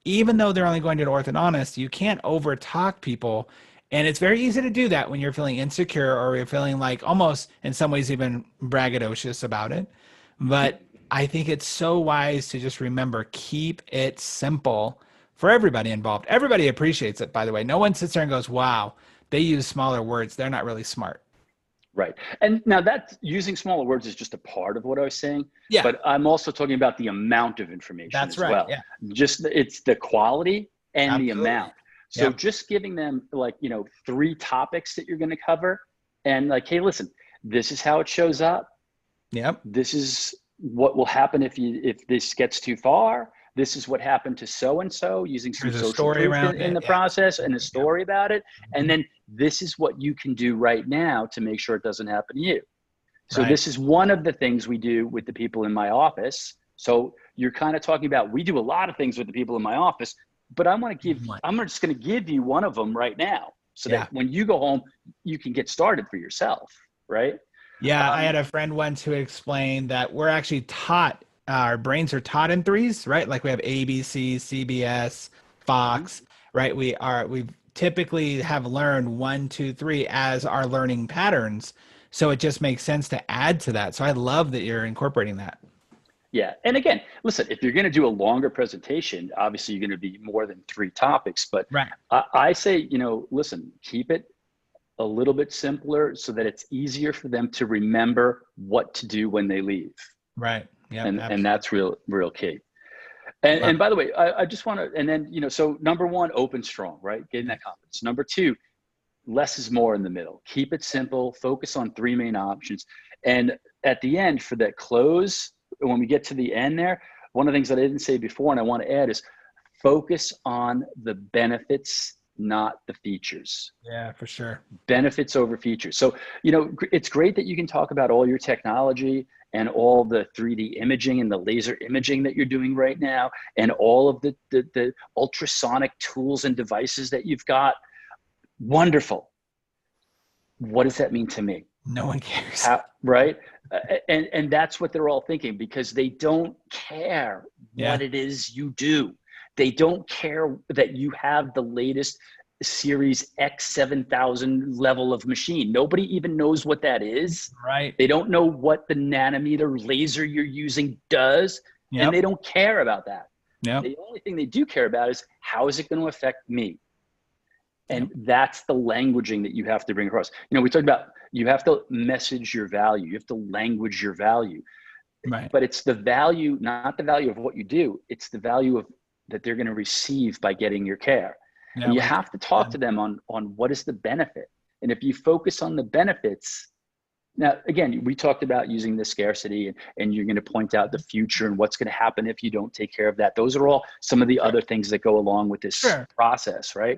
Even though they're only going to an orthodontist, you can't over talk people. And it's very easy to do that when you're feeling insecure, or you're feeling like almost in some ways even braggadocious about it. But I think it's so wise to just remember, keep it simple for everybody involved. Everybody appreciates it, by the way. No one sits there and goes, wow, they use smaller words. They're not really smart. Right. And now that using smaller words is just a part of what I was saying. Yeah. But I'm also talking about the amount of information as well. Yeah. Just it's the quality and the amount. So just giving them, like, you know, 3 topics that you're going to cover, and like, hey, listen, this is how it shows up. Yep. This is what will happen if this gets too far. This is what happened to so-and-so, using some social proof in the process, and a story about it. And then this is what you can do right now to make sure it doesn't happen to you. So this is one of the things we do with the people in my office. So you're kind of talking about, we do a lot of things with the people in my office, but I'm just going to give you one of them right now so that when you go home, you can get started for yourself. Right. Yeah, I had a friend once who explained that we're actually taught, our brains are taught in threes, right? Like we have ABC, CBS, Fox, right? We typically have learned one, two, three as our learning patterns. So it just makes sense to add to that. So I love that you're incorporating that. Yeah. And again, listen, if you're going to do a longer presentation, obviously you're going to be more than 3 topics, but Right. I say, listen, keep it a little bit simpler so that it's easier for them to remember what to do when they leave. Right. Yeah. And that's real key. And by the way, I just want to, and then, so number 1, open strong, right? Getting that confidence. Number 2, less is more in the middle. Keep it simple, focus on 3 main options. And at the end, for that close, when we get to the end there, one of the things that I didn't say before and I want to add is focus on the benefits, not the features. Yeah, for sure. Benefits over features. So, it's great that you can talk about all your technology and all the 3D imaging and the laser imaging that you're doing right now, and all of the ultrasonic tools and devices that you've got. Wonderful. What does that mean to me? No one cares. Right? And that's what they're all thinking, because they don't care what it is you do. They don't care that you have the latest Series X 7000 level of machine. Nobody even knows what that is. Right. They don't know what the nanometer laser you're using does, and they don't care about that. The only thing they do care about is, how is it going to affect me? And that's the languaging that you have to bring across. We talked about, you have to message your value. You have to language your value. Right. But it's the value, not the value of what you do. It's the value of that they're going to receive by getting your care. And you have to talk to them on what is the benefit. And if you focus on the benefits, now, again, we talked about using the scarcity, and you're going to point out the future and what's going to happen if you don't take care of that. Those are all some of the other things that go along with this process, right?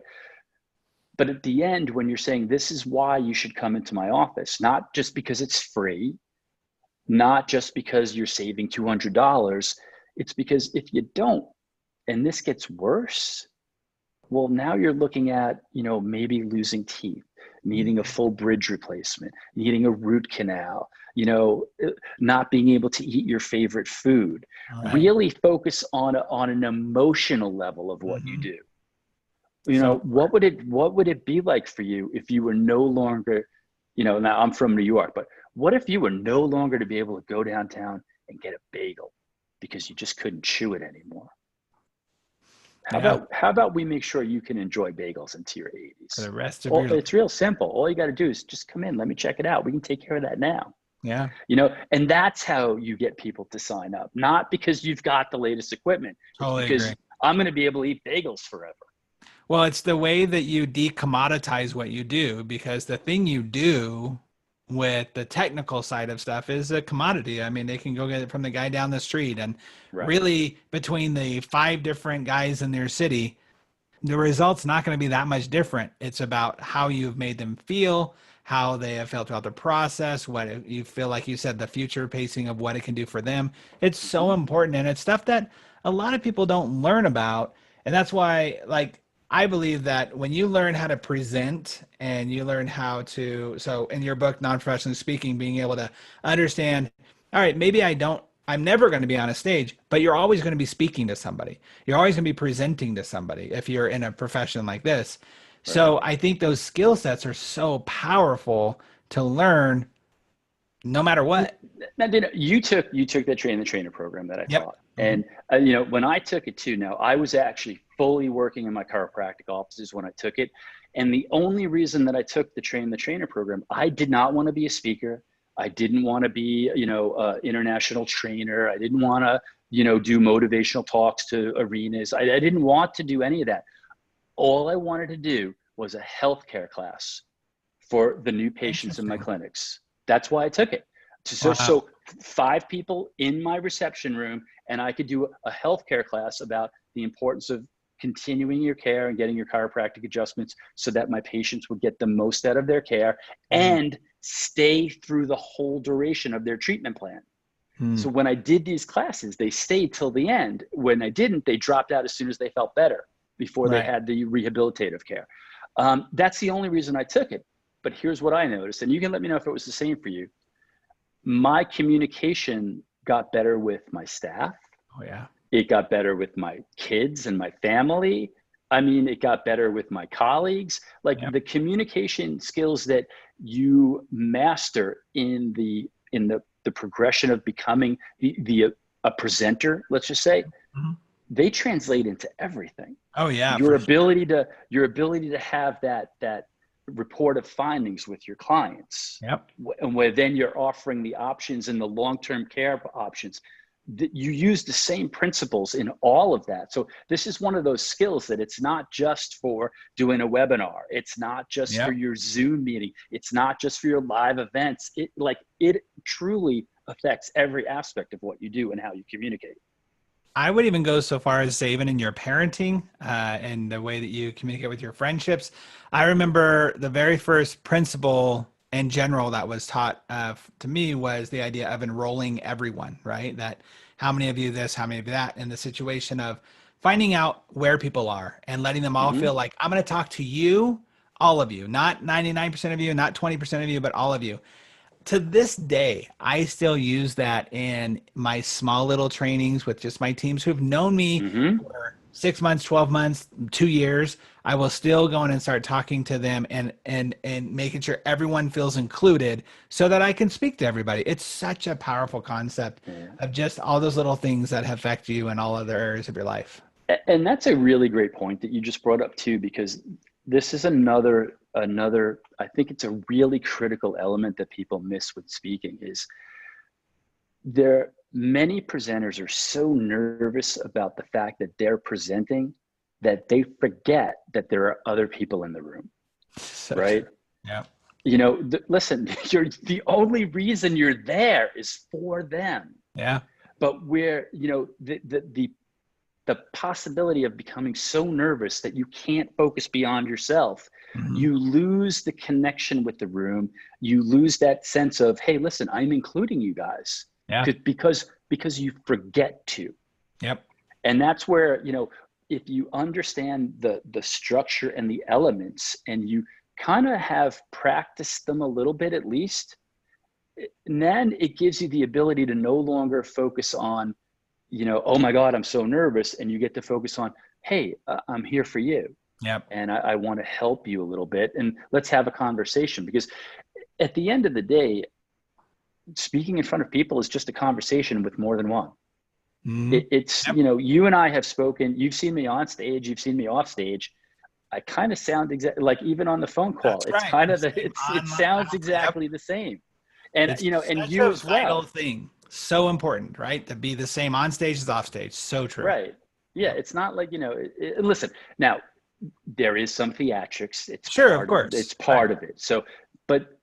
But at the end, when you're saying, this is why you should come into my office, not just because it's free, not just because you're saving $200, it's because if you don't, and this gets worse, well, now you're looking at, maybe losing teeth, needing a full bridge replacement, needing a root canal, not being able to eat your favorite food. Right. Really focus on an emotional level of what you do. What would it be like for you if you were no longer, now I'm from New York, but what if you were no longer to be able to go downtown and get a bagel because you just couldn't chew it anymore? How about we make sure you can enjoy bagels into your 80s? For the rest of your life. It's real simple. All you got to do is just come in, let me check it out. We can take care of that now. Yeah. And that's how you get people to sign up, not because you've got the latest equipment. Totally because agree. I'm going to be able to eat bagels forever. Well, it's the way that you decommoditize what you do, because the thing you do with the technical side of stuff is a commodity. I mean, they can go get it from the guy down the street, and really between the 5 different guys in their city, the result's not going to be that much different. It's about how you've made them feel, how they have felt throughout the process, what you feel like you said, the future pacing of what it can do for them. It's so important. And it's stuff that a lot of people don't learn about. And that's why, I believe that when you learn how to present and you learn how to, so in your book, Non-Professionally Speaking, being able to understand, all right, maybe I'm never going to be on a stage, but you're always going to be speaking to somebody. You're always going to be presenting to somebody if you're in a profession like this. Right. So I think those skill sets are so powerful to learn no matter what. Now, you took the train the trainer program that I taught. And, when I took it too, now I was actually fully working in my chiropractic offices when I took it. And the only reason that I took the train the trainer program, I did not want to be a speaker. I didn't want to be, international trainer. I didn't want to, do motivational talks to arenas. I didn't want to do any of that. All I wanted to do was a healthcare class for the new patients in my clinics. That's why I took it. So 5 people in my reception room, and I could do a healthcare class about the importance of continuing your care and getting your chiropractic adjustments so that my patients would get the most out of their care and stay through the whole duration of their treatment plan. Hmm. So when I did these classes, they stayed till the end. When I didn't, they dropped out as soon as they felt better before they Right. had the rehabilitative care. That's the only reason I took it. But here's what I noticed, and you can let me know if it was the same for you. My communication got better with my staff. Oh yeah. It got better with my kids and my family. I mean, it got better with my colleagues. Like Yep. the communication skills that you master in the progression of becoming a presenter, let's just say, Mhm. they translate into everything. Oh yeah, Your for sure. ability to have that report of findings with your clients, Yep. and where then you're offering the options and the long-term care options. You use the same principles in all of that. So this is one of those skills that it's not just for doing a webinar. It's not just for Yep. your Zoom meeting. It's not just for your live events. It truly affects every aspect of what you do and how you communicate. I would even go so far as say, even in your parenting and the way that you communicate with your friendships. I remember the very first principle in general that was taught to me was the idea of enrolling everyone, right? That how many of you this, how many of you that, in the situation of finding out where people are and letting them all Mm-hmm. feel like I'm going to talk to you, all of you, not 99% of you, not 20% of you, but all of you. To this day, I still use that in my small little trainings with just my teams who've known me Mm-hmm. for 6 months, 12 months, 2 years. I will still go in and start talking to them and making sure everyone feels included so that I can speak to everybody. It's such a powerful concept Yeah. of just all those little things that affect you in all other areas of your life. And that's a really great point that you just brought up too, because this is another I think it's a really critical element that people miss with speaking is there many presenters are so nervous about the fact that they're presenting that they forget that there are other people in the room, So true. right? Yeah. Listen, the only reason you're there is for them. Yeah. But where, the possibility of becoming so nervous that you can't focus beyond yourself, Hmm. you lose the connection with the room. You lose that sense of, hey, listen, I'm including you guys, Yeah. because you forget to. Yep. And that's where, if you understand the structure and the elements, and you kind of have practiced them a little bit at least, and then it gives you the ability to no longer focus on, oh my God, I'm so nervous. And you get to focus on, hey, I'm here for you. Yep. And I want to help you a little bit. And let's have a conversation, because at the end of the day, speaking in front of people is just a conversation with more than one. Hmm. It's, Yep. you and I have spoken, you've seen me on stage, you've seen me off stage. I kind of sound exactly like, even on the phone call, That's it's right. kind The of same it online. sounds Yep. exactly the same. And, It's and such you a as vital well. thing. So important, right? To be the same on stage as off stage. So true. Right. Yeah. Yeah. It's not like, listen, now there is some theatrics. Sure, of course. It's Right. part of it. So, but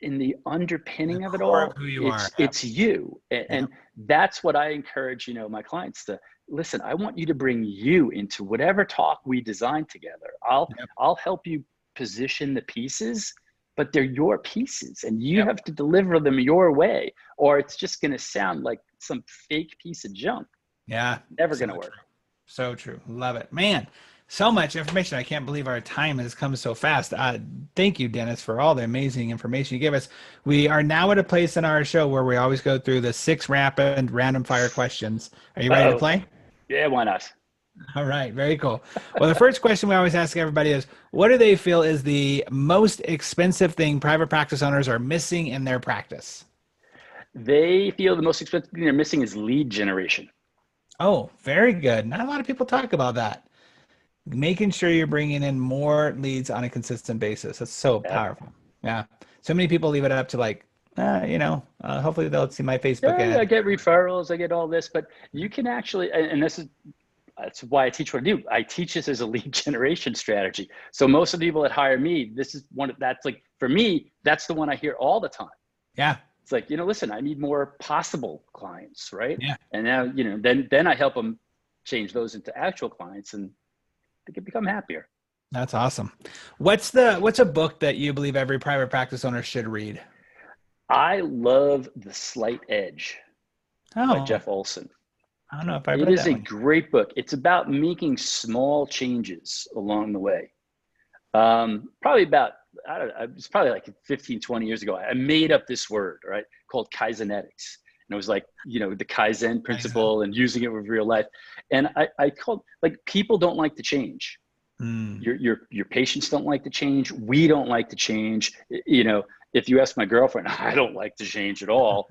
in the The underpinning of it core of all, who you are. Yep. it's you. And Yep. that's what I encourage, my clients to listen. I want you to bring you into whatever talk we design together. Yep. I'll help you position the pieces, but they're your pieces and you Yep. have to deliver them your way, or it's just going to sound like some fake piece of junk. Yeah. Never So going to true. work. So true. Love it. Man, so much information. I can't believe our time has come so fast. Thank you, Dennis, for all the amazing information you gave us. We are now at a place in our show where we always go through the 6 rapid random fire questions. Are you ready to Uh-oh. play? Yeah, why not? All right, very cool. Well, the first question we always ask everybody is, what do they feel is the most expensive thing private practice owners are missing in their practice? They feel the most expensive thing they're missing is lead generation. Oh, very good. Not a lot of people talk about that. Making sure you're bringing in more leads on a consistent basis. That's so Yep. powerful. Yeah. So many people leave it up to like, hopefully they'll see my Facebook Yeah, I ad. get referrals, I get all this, but you can actually, and that's why I teach what I do. I teach this as a lead generation strategy. So most of the people that hire me, this is that's like, for me, that's the one I hear all the time. Yeah. It's like, listen, I need more possible clients, right? Yeah. And now, then I help them change those into actual clients, and they can become happier. That's awesome. What's a book that you believe every private practice owner should read? I love The Slight Edge by Oh, Jeff Olson. I don't know if I've It read is that a one. great book. It's about making small changes along the way. Probably about, I don't know, it's probably like 15, 20 years ago. I made up this word, right, called Kaizenetics. And it was like, the Kaizen principle and using it with real life. And I called, like, people don't like to change. Mm. Your patients don't like to change. We don't like to change. If you ask my girlfriend, I don't like to change at all,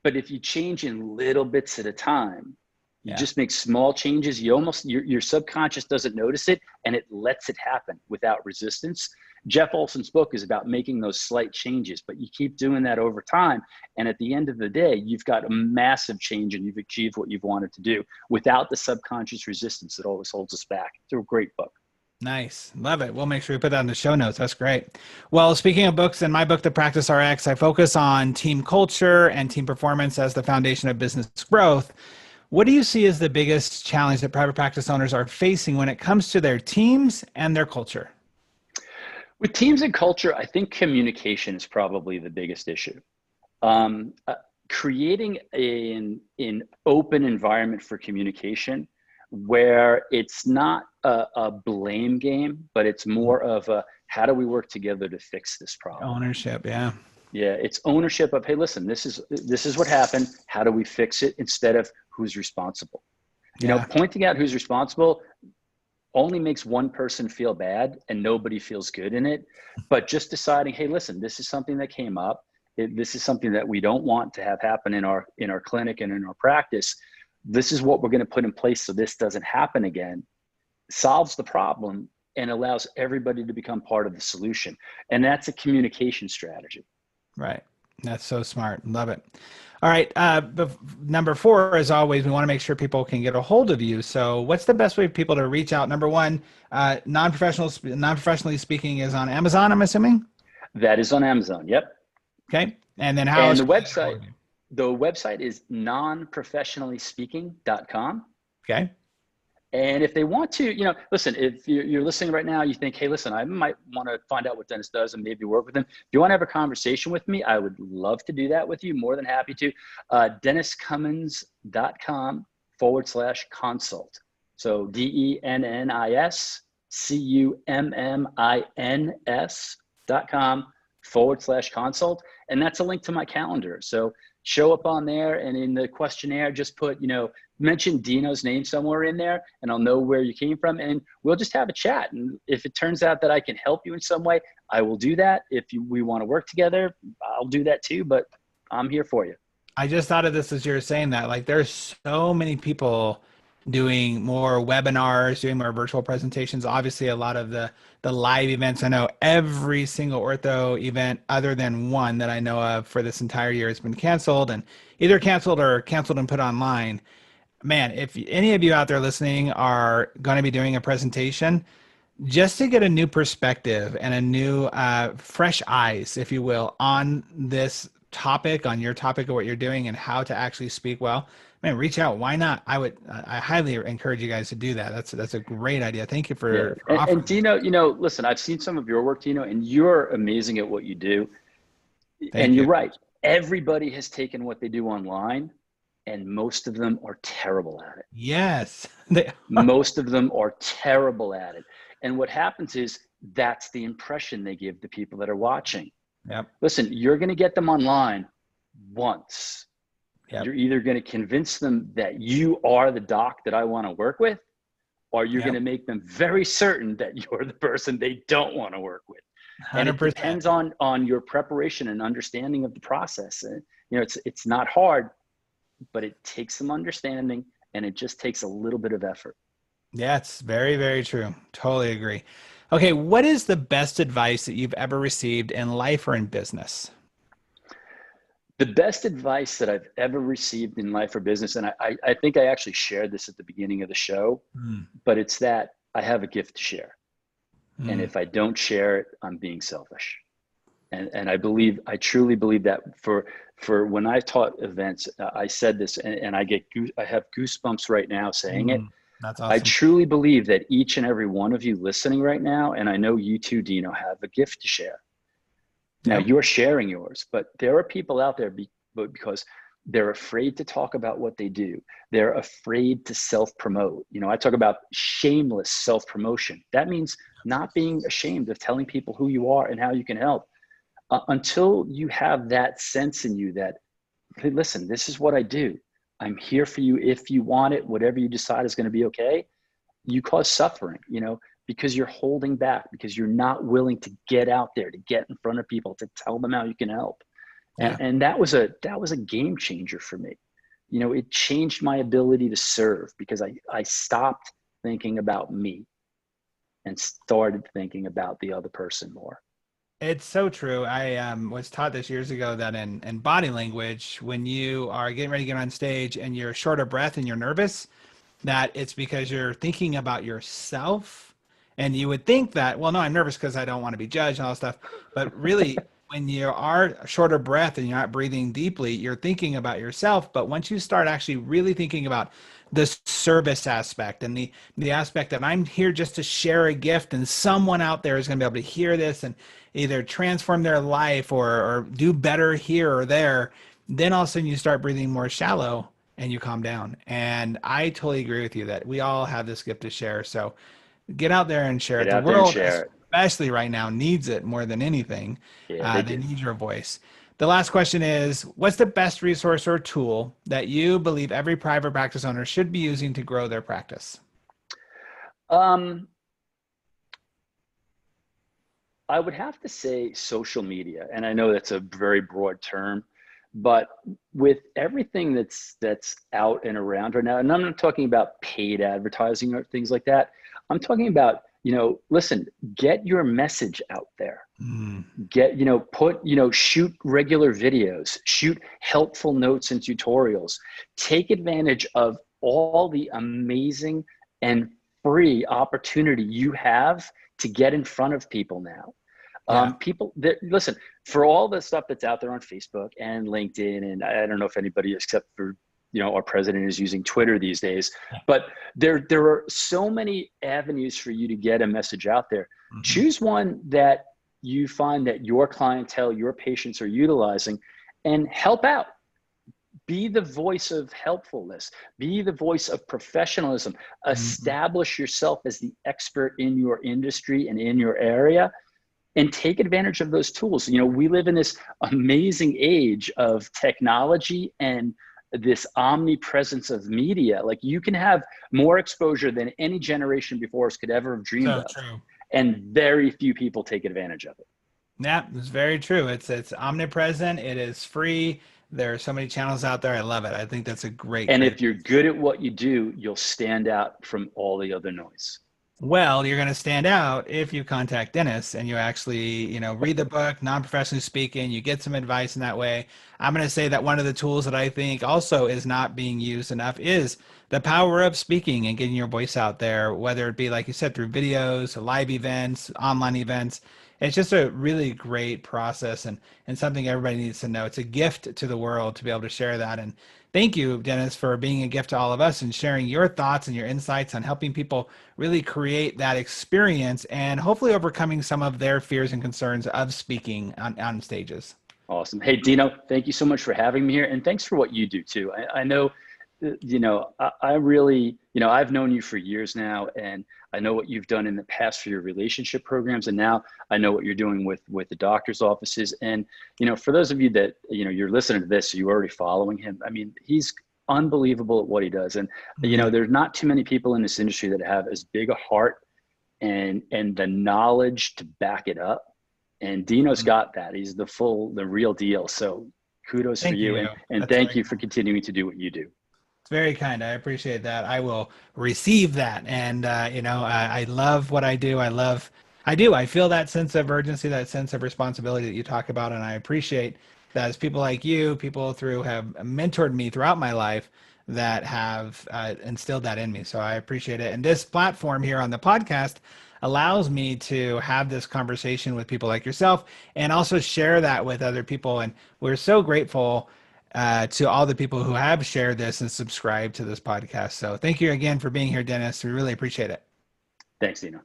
but if you change in little bits at a time, you Yeah. just make small changes. Your subconscious doesn't notice it, and it lets it happen without resistance. Jeff Olson's book is about making those slight changes, but you keep doing that over time. And at the end of the day, you've got a massive change and you've achieved what you've wanted to do without the subconscious resistance that always holds us back. It's a great book. Nice. Love it. We'll make sure we put that in the show notes. That's great. Well, speaking of books, in my book, The Practice RX, I focus on team culture and team performance as the foundation of business growth. What do you see as the biggest challenge that private practice owners are facing when it comes to their teams and their culture? With teams and culture, I think communication is probably the biggest issue. Um, uh, Creating an open environment for communication where it's not a blame game, but it's more of a how do we work together to fix this problem? Ownership. Yeah. Yeah, it's ownership of, hey, listen, this is what happened. How do we fix it, instead of who's responsible? Yeah. Pointing out who's responsible only makes one person feel bad and nobody feels good in it. But just deciding, hey, listen, this is something that came up. This is something that we don't want to have happen in our clinic and in our practice. This is what we're going to put in place so this doesn't happen again. Solves the problem and allows everybody to become part of the solution. And that's a communication strategy. Right. That's so smart. Love it. All right. Number 4, as always, we want to make sure people can get a hold of you. So what's the best way for people to reach out? Number 1, non-professionally speaking is on Amazon, I'm assuming. That is on Amazon. Yep. Okay. And then how And else the can they get a hold website, of you? the website is nonprofessionallyspeaking.com. Okay. And if they want to, listen, if you're listening right now, you think, hey, listen, I might want to find out what Dennis does and maybe work with him. If you want to have a conversation with me, I would love to do that with you. More than happy to. DennisCummins.com/consult. So DennisCummins.com/consult. And that's a link to my calendar. So show up on there, and in the questionnaire, just put, mention Dino's name somewhere in there, and I'll know where you came from, and we'll just have a chat. And if it turns out that I can help you in some way, I will do that. If we want to work together, I'll do that too, but I'm here for you. I just thought of this as you were saying that, like, there's so many people doing more webinars, doing more virtual presentations. Obviously, a lot of the live events. I know every single ortho event other than one that I know of for this entire year has been canceled, and either canceled and put online. Man, if any of you out there listening are going to be doing a presentation, just to get a new perspective and a new fresh eyes, if you will, on this topic, on your topic of what you're doing and how to actually speak well, man, reach out. Why not? I highly encourage you guys to do that. That's a great idea. Thank you Yeah. for offering And Dino, listen, I've seen some of your work, Dino, and you're amazing at what you do. that. And Thank you're you. right. Everybody has taken what they do online, and most of them are terrible at it. Yes, they are. Most of them are terrible at it. And what happens is that's the impression they give the people that are watching. Yep. Listen, you're going to get them online once. Yep. You're either going to convince them that you are the doc that I want to work with, or you're going to make them very certain that you're the person they don't want to work with. And it 100%. depends on your preparation and understanding of the process. And, it's not hard, but it takes some understanding, and it just takes a little bit of effort. Yeah, it's very, very true. Totally agree. Okay, what is the best advice that you've ever received in life or in business? The best advice that I've ever received in life or business, and I think I actually shared this at the beginning of the show, Mm, but it's that I have a gift to share. And mm, if I don't share it, I'm being selfish. And I truly believe that for when I taught events, I said this, and I have goosebumps right now saying it. that's I awesome. truly believe that each and every one of you listening right now, and I know you too, Dino, have a gift to share. Now Yep. you're sharing yours, but there are people out there because they're afraid to talk about what they do. They're afraid to self-promote. I talk about shameless self-promotion. That means not being ashamed of telling people who you are and how you can help. Until you have that sense in you that, hey, listen, this is what I do. I'm here for you if you want it. Whatever you decide is going to be okay. You cause suffering, because you're holding back, because you're not willing to get out there, to get in front of people, to tell them how you can help. And, Yeah. and that was a game changer for me. It changed my ability to serve because I stopped thinking about me and started thinking about the other person more. It's so true. I was taught this years ago that in body language, when you are getting ready to get on stage and you're short of breath and you're nervous, that it's because you're thinking about yourself. And you would think that, well, no, I'm nervous because I don't want to be judged and all that stuff. But really, when you are short of breath and you're not breathing deeply, you're thinking about yourself. But once you start actually really thinking about the service aspect and the aspect that I'm here just to share a gift and someone out there is going to be able to hear this and either transform their life or do better here or there, then all of a sudden you start breathing more shallow and you calm down. And I totally agree with you that we all have this gift to share. So get out there and share Get it. The out there and world, share it. especially right now, needs it more than anything. Yeah, they They do. need your voice. The last question is, what's the best resource or tool that you believe every private practice owner should be using to grow their practice? Um, I would have to say social media, and I know that's a very broad term, but with everything that's out and around right now, and I'm not talking about paid advertising or things like that. I'm talking about, listen, get your message out there. Mm, Shoot regular videos, shoot helpful notes and tutorials. Take advantage of all the amazing and free opportunity you have to get in front of people now. yeah. People that listen, for all the stuff that's out there on Facebook and LinkedIn, and I don't know if anybody except for our president is using Twitter these days, but there are so many avenues for you to get a message out there. Mhm. Choose one that you find that your clientele, your patients are utilizing, and help out. Be the voice of helpfulness, be the voice of professionalism, Mhm. establish yourself as the expert in your industry and in your area, and take advantage of those tools. We live in this amazing age of technology and this omnipresence of media. Like, you can have more exposure than any generation before us could ever have dreamed So of. true. And very few people take advantage of it. Yeah, it's very true. It's omnipresent. It is free. There are so many channels out there. I love it. I think that's a great, And great. if you're good at what you do, you'll stand out from all the other noise. Well, you're going to stand out if you contact Dennis and you actually, read the book, non-professionally speaking, you get some advice in that way. I'm going to say that one of the tools that I think also is not being used enough is the power of speaking and getting your voice out there, whether it be, like you said, through videos, live events, online events. It's just a really great process and something everybody needs to know. It's a gift to the world to be able to share that. And thank you, Dennis, for being a gift to all of us and sharing your thoughts and your insights on helping people really create that experience and hopefully overcoming some of their fears and concerns of speaking on stages. Awesome. Hey, Dino, thank you so much for having me here. And thanks for what you do too. I know, I really, I've known you for years now, and I know what you've done in the past for your relationship programs. And now I know what you're doing with the doctor's offices. And, for those of you that, you're listening to this, you're already following him. I mean, he's unbelievable at what he does. And, there's not too many people in this industry that have as big a heart and the knowledge to back it up. And Dino's got that. He's the real deal. So kudos for Thank you. you. And That's thank very you for continuing to do what you do. It's very kind. I appreciate that. I will receive that. And, I love what I do. I do. I feel that sense of urgency, that sense of responsibility that you talk about. And I appreciate that as people like you, people through have mentored me throughout my life that have instilled that in me. So I appreciate it. And this platform here on the podcast allows me to have this conversation with people like yourself and also share that with other people. And we're so grateful to all the people who have shared this and subscribed to this podcast. So thank you again for being here, Dennis. We really appreciate it. Thanks, Dino.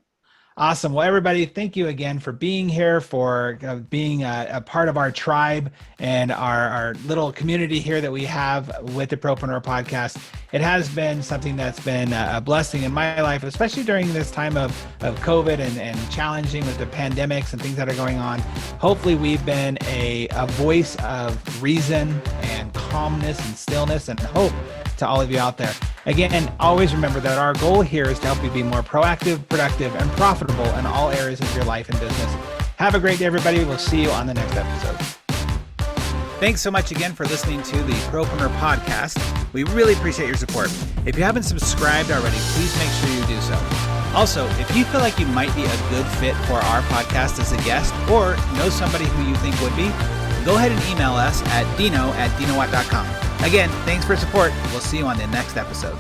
Awesome. Well, everybody, thank you again for being here, for being a part of our tribe and our little community here that we have with the Propreneur Podcast. It has been something that's been a blessing in my life, especially during this time of COVID and challenging with the pandemics and things that are going on. Hopefully, we've been a voice of reason and calmness and stillness and hope to all of you out there. Again, always remember that our goal here is to help you be more proactive, productive, and profitable in all areas of your life and business. Have a great day, everybody. We'll see you on the next episode. Thanks so much again for listening to the Propreneur Podcast. We really appreciate your support. If you haven't subscribed already, please make sure you do so. Also, if you feel like you might be a good fit for our podcast as a guest or know somebody who you think would be, go ahead and email us at dino@dinowatt.com. Again, thanks for support. We'll see you on the next episode.